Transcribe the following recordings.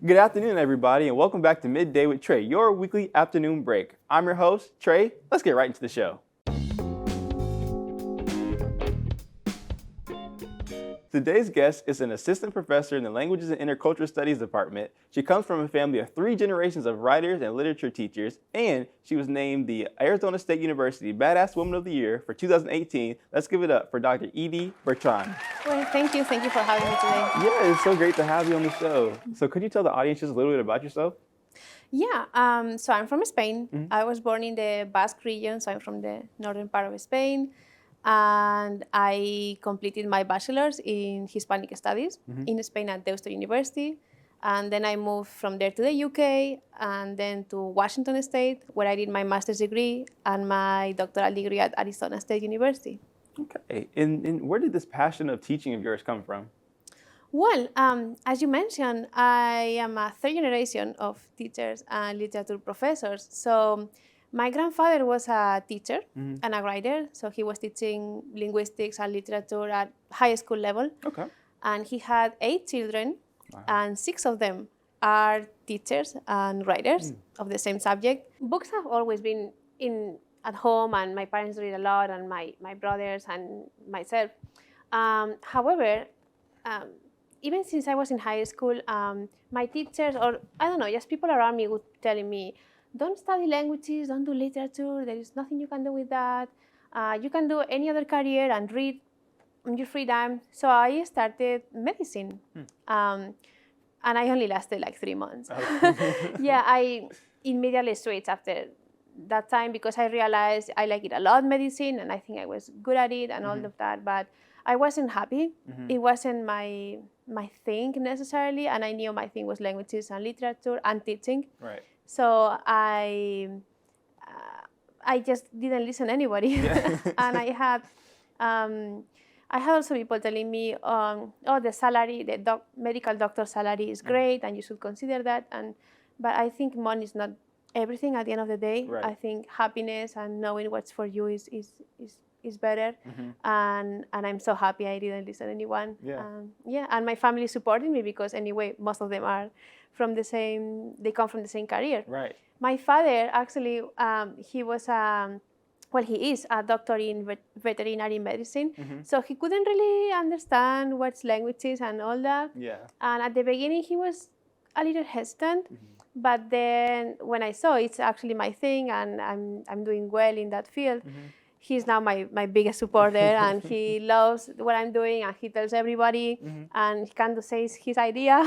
Good afternoon, everybody, and welcome back to Midday with Trey, your weekly afternoon break. I'm your host, Trey. Let's get right into the show. Today's guest is an assistant professor in the Languages and Intercultural Studies department. She comes from a family of 3 generations of writers and literature teachers, and she was named the Arizona State University Badass Woman of the Year for 2018. Let's give it up for Dr. Edurne Beltrán. Well, thank you. Thank you for having me today. Yeah, it's so great to have you on the show. So could you tell the audience just a little bit about yourself? Yeah, so I'm from Spain. I was born in the Basque region, so I'm from the northern part of Spain. And I completed my bachelor's in Hispanic studies in Spain at Outtro University. And then I moved from there to the UK and then to Washington State, where I did my master's degree and my doctoral degree at Arizona State University. Okay, and where did this passion of teaching of yours come from? Well, as you mentioned, I am a 3rd generation of teachers and literature professors. So my grandfather was a teacher and a writer, so he was teaching linguistics and literature at high school level. Okay. And he had 8 children, and 6 of them are teachers and writers of the same subject. Books have always been at home, and my parents read a lot, and my brothers and myself. However, even since I was in high school, my teachers, or I don't know, just people around me would telling me, don't study languages, don't do literature, there is nothing you can do with that. You can do any other career and read in your free time. So I started medicine. And I only lasted like 3 months. Yeah, I immediately switched after that time because I realized I like it a lot, medicine, and I think I was good at it and all of that, but I wasn't happy. It wasn't my thing necessarily, and I knew my thing was languages and literature and teaching. Right. So I just didn't listen to anybody, and I had also people telling me, oh, the salary, the medical doctor salary is great, and you should consider that. But I think money is not everything at the end of the day. Right. I think happiness and knowing what's for you is better, and I'm so happy I didn't listen to anyone. Yeah, and my family supported me because anyway, most of them are from the same. They come from the same career. Right. My father actually, he was he is a doctor in veterinary medicine, so he couldn't really understand what's languages and all that. Yeah. And at the beginning, he was a little hesitant. But then when I saw it's actually my thing and I'm doing well in that field, he's now my biggest supporter, and he loves what I'm doing, and he tells everybody, and he kind of says his idea.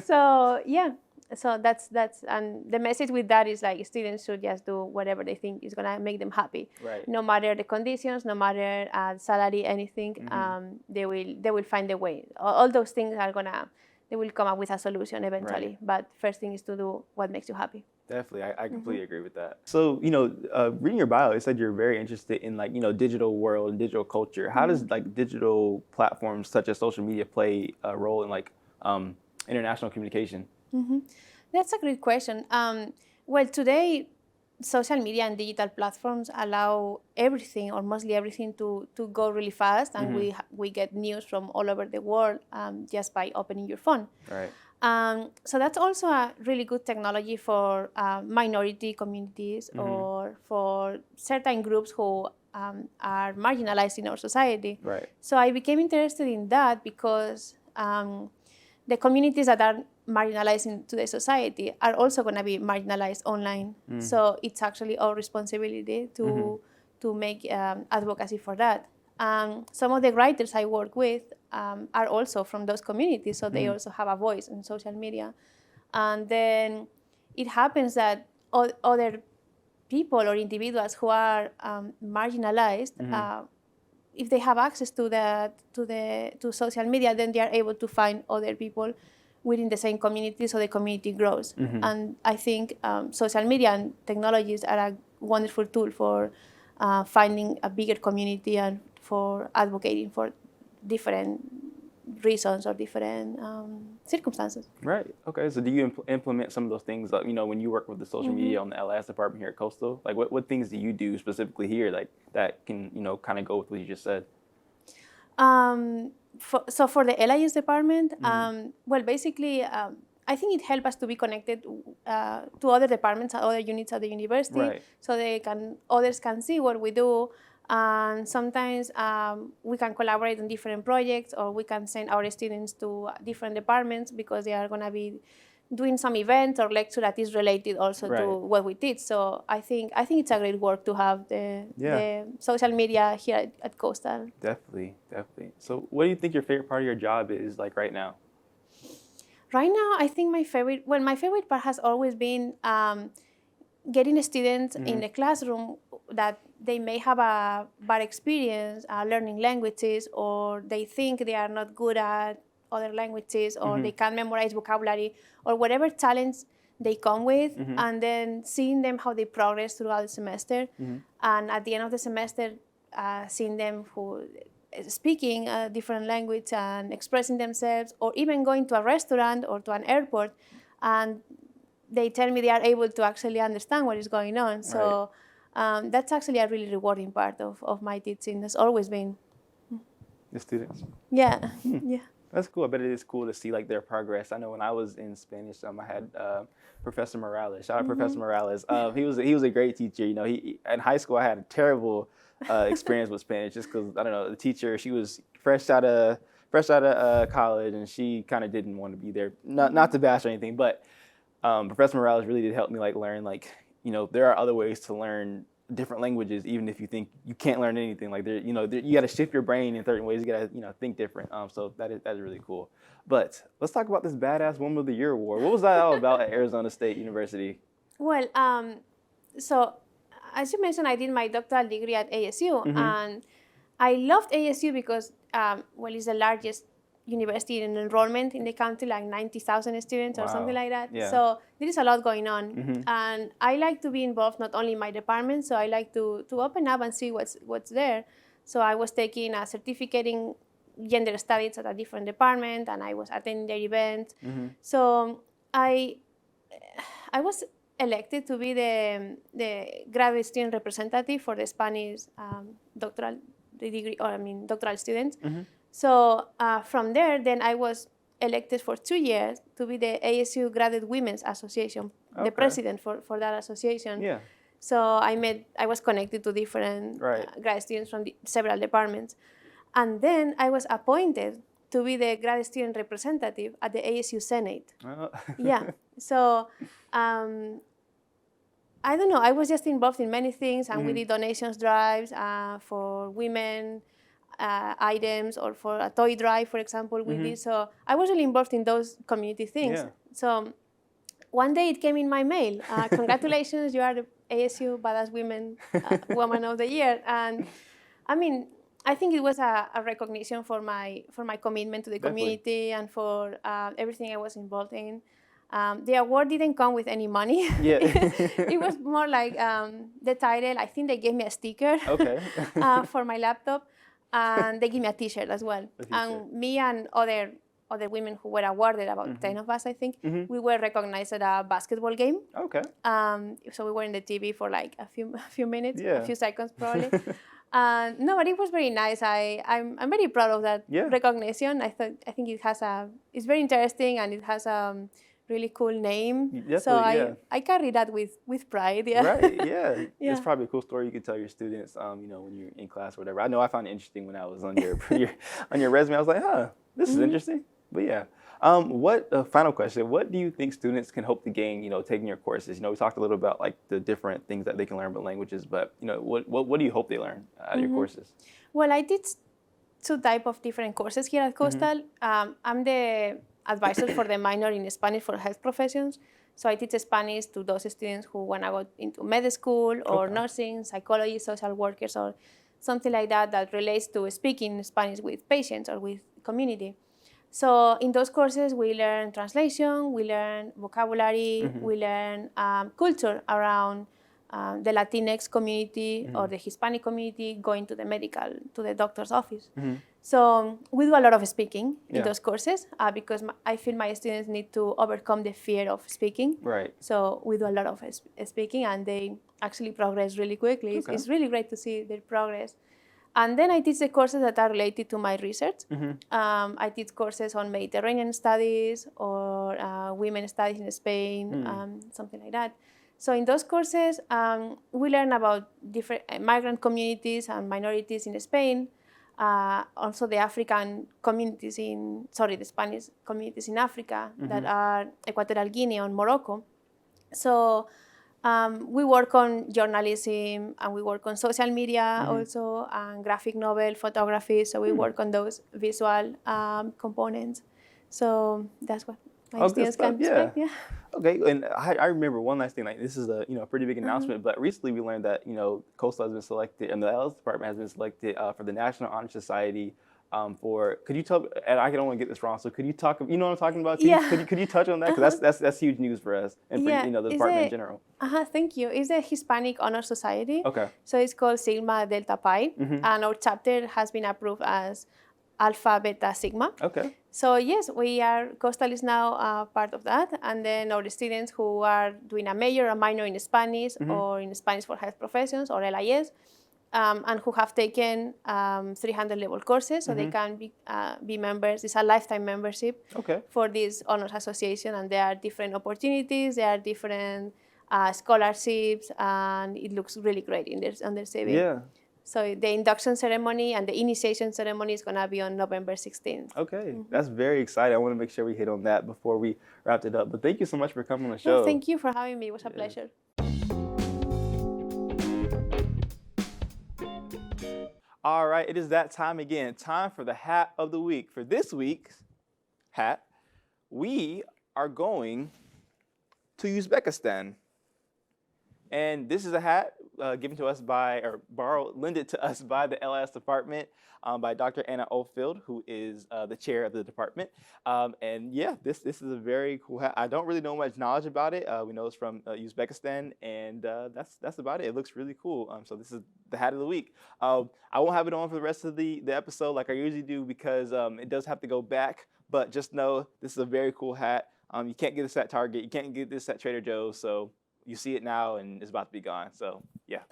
So yeah, so that's and the message with that is like students should just do whatever they think is gonna make them happy. Right. No matter the conditions, no matter salary, anything, they will find a way. All those things they will come up with a solution eventually. Right. But first thing is to do what makes you happy. Definitely, I completely agree with that. So, reading your bio, it said you're very interested in digital world and digital culture. How does digital platforms such as social media play a role in international communication? That's a great question. Well, today, social media and digital platforms allow everything or mostly everything to go really fast, and we get news from all over the world just by opening your phone. Right. So that's also a really good technology for minority communities or for certain groups who are marginalized in our society. Right. So I became interested in that because the communities that are marginalized in today's society are also going to be marginalized online. So it's actually our responsibility to make advocacy for that. Some of the writers I work with are also from those communities, so they also have a voice in social media. And then it happens that other people or individuals who are marginalized, if they have access to social media, then they are able to find other people within the same community, so the community grows. And I think social media and technologies are a wonderful tool for finding a bigger community and for advocating for different reasons or different circumstances. Right. Okay. So do you implement some of those things, when you work with the social media on the LS department here at Coastal? Like, what things do you do specifically here that can, kind of go with what you just said? So for the LIS department, well, basically, I think it helps us to be connected to other departments and other units at the university, Right. so others can see what we do, and sometimes we can collaborate on different projects, or we can send our students to different departments because they are going to be doing some event or lecture that is related also Right. to what we teach. So I think it's a great work to have the social media here at Coastal. Definitely. So what do you think your favorite part of your job is like right now? Right now, I think my favorite part has always been getting students in the classroom that they may have a bad experience learning languages, or they think they are not good at other languages, or they can't memorize vocabulary, or whatever challenge they come with, and then seeing them how they progress throughout the semester, and at the end of the semester, seeing them who speaking a different language and expressing themselves, or even going to a restaurant or to an airport, and they tell me they are able to actually understand what is going on. So that's actually a really rewarding part of my teaching. Has always been. The students. Yeah, yeah. That's cool. I bet it is cool to see like their progress. I know when I was in Spanish, I had Professor Morales. Shout out Professor Morales. He was a great teacher. You know, he in high school I had a terrible experience with Spanish just because I don't know, the teacher, she was fresh out of college, and she kind of didn't want to be there. Not to bash or anything, but Professor Morales really did help me like learn, like, you know, there are other ways to learn different languages, even if you think you can't learn anything. Like you got to shift your brain in certain ways. You got to think different. So that is really cool. But let's talk about this Badass Woman of the Year award. What was that all about at Arizona State University? Well, so as you mentioned, I did my doctoral degree at ASU, and I loved ASU because it's the largest university in enrollment in the country, like 90,000 students or something like that. Yeah. So there is a lot going on, and I like to be involved not only in my department. So I like to open up and see what's there. So I was taking a certificate in gender studies at a different department, and I was attending their event. So I was elected to be the graduate student representative for the Spanish doctoral students. So from there, then I was elected for 2 years to be the ASU Graduate Women's Association, the president for that association. Yeah. So I was connected to different grad students from several departments. And then I was appointed to be the grad student representative at the ASU Senate. Yeah. So I don't know, I was just involved in many things, and we did donations drives for women, items, or for a toy drive, for example, we did. So I was really involved in those community things. Yeah. So one day it came in my mail. Congratulations, you are the ASU Badass Women Woman of the Year. And I mean, I think it was a recognition for my commitment to the community and for everything I was involved in. The award didn't come with any money. Yeah. It was more like the title. I think they gave me a sticker for my laptop. And they give me a T-shirt as well. And me and other women who were awarded, about 10 of us, I think, we were recognized at a basketball game. Okay. So we were in the TV for like a few minutes, Yeah. a few seconds probably. No, but it was very nice. I'm very proud of that recognition. I think it's very interesting, and it has a really cool name. So I carry that with pride. Yeah. Right. Yeah. It's probably a cool story you can tell your students. When you're in class or whatever. I know I found it interesting when I was on your on your resume. I was like, this is interesting. But yeah. Final question? What do you think students can hope to gain? Taking your courses. We talked a little about like the different things that they can learn about languages. But what do you hope they learn out of your courses? Well, I did 2 types of different courses here at Coastal. I'm the advisor for the minor in Spanish for health professions. So I teach Spanish to those students who want to go into med school or nursing, psychology, social workers, or something like that relates to speaking Spanish with patients or with community. So in those courses, we learn translation, we learn vocabulary, we learn culture around the Latinx community or the Hispanic community going to the doctor's office. So we do a lot of speaking in those courses because I feel my students need to overcome the fear of speaking. Right. So we do a lot of speaking, and they actually progress really quickly. It's really great to see their progress. And then I teach the courses that are related to my research. I teach courses on Mediterranean studies or women studies in Spain, something like that. So in those courses, we learn about different migrant communities and minorities in Spain, also the African communities the Spanish communities in Africa that are Equatorial Guinea or Morocco. So we work on journalism and we work on social media also and graphic novel, photography. So we work on those visual components. So that's what my students can expect. Yeah. Okay, and I remember one last thing. Like this is a pretty big announcement, but recently we learned that Coastal has been selected, and the LS department has been selected for the National Honor Society. Could you tell? And I don't want to get this wrong. So could you talk? You know what I'm talking about? Could you touch on that? Because that's huge news for us and for the department in general. Thank you. It's the Hispanic Honor Society. Okay. So it's called Sigma Delta Pi, and our chapter has been approved as Alpha Beta Sigma. Okay. So yes, Coastal is now part of that, and then our students who are doing a major or minor in Spanish or in Spanish for health professions or LIS. And who have taken 300 level courses, so they can be members. It's a lifetime membership for this honors association, and there are different opportunities, there are different scholarships, and it looks really great on their CV. Yeah. So the induction ceremony and the initiation ceremony is going to be on November 16th. Okay, that's very exciting. I want to make sure we hit on that before we wrap it up. But thank you so much for coming on the show. Well, thank you for having me. It was a pleasure. All right, it is that time again. Time for the hat of the week. For this week's hat, we are going to Uzbekistan. And this is a hat given to us lended to us by the LS department by Dr. Anna Oldfield, who is the chair of the department. And yeah, this is a very cool hat. I don't really know much knowledge about it. We know it's from Uzbekistan, and that's about it. It looks really cool. So this is the hat of the week. I won't have it on for the rest of the episode like I usually do because it does have to go back. But just know this is a very cool hat. You can't get this at Target. You can't get this at Trader Joe's. So you see it now, and it's about to be gone. So, yeah.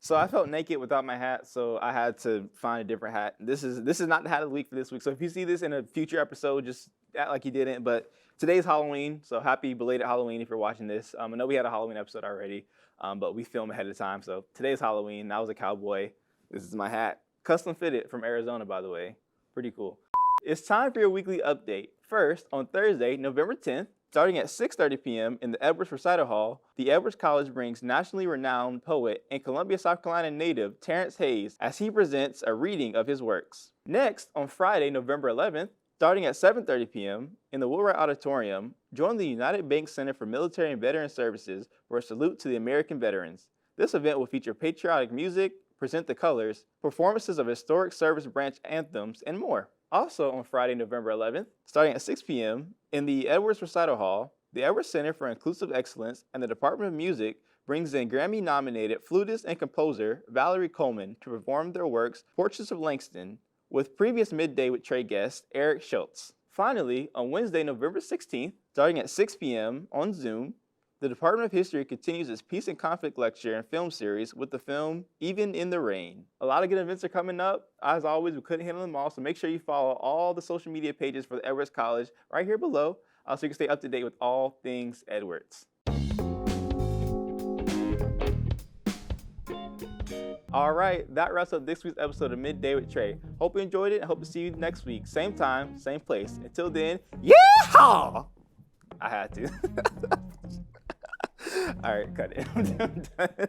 So I felt naked without my hat, so I had to find a different hat. This is not the hat of the week for this week. So if you see this in a future episode, just act like you didn't. But today's Halloween, so happy belated Halloween if you're watching this. I know we had a Halloween episode already, but we film ahead of time. So today's Halloween. I was a cowboy. This is my hat. Custom fitted from Arizona, by the way. Pretty cool. It's time for your weekly update. First, on Thursday, November 10th, starting at 6:30 p.m. in the Edwards Recital Hall, the Edwards College brings nationally renowned poet and Columbia, South Carolina native Terrence Hayes as he presents a reading of his works. Next, on Friday, November 11th, starting at 7:30 p.m. in the Woolwright Auditorium, join the United Bank Center for Military and Veteran Services for a salute to the American veterans. This event will feature patriotic music, present the colors, performances of historic service branch anthems, and more. Also on Friday, November 11th, starting at 6 p.m. in the Edwards Recital Hall, the Edwards Center for Inclusive Excellence and the Department of Music brings in Grammy-nominated flutist and composer Valerie Coleman to perform their works Portraits of Langston with previous Midday with Trey guest Eric Schultz. Finally, on Wednesday, November 16th, starting at 6 p.m. on Zoom, the Department of History continues its Peace and Conflict lecture and film series with the film Even in the Rain. A lot of good events are coming up. As always, we couldn't handle them all, so make sure you follow all the social media pages for the Edwards College right here below so you can stay up to date with all things Edwards. All right, that wraps up this week's episode of Midday with Trey. Hope you enjoyed it and hope to see you next week. Same time, same place. Until then, yeehaw! I had to. All right, cut it. I'm done.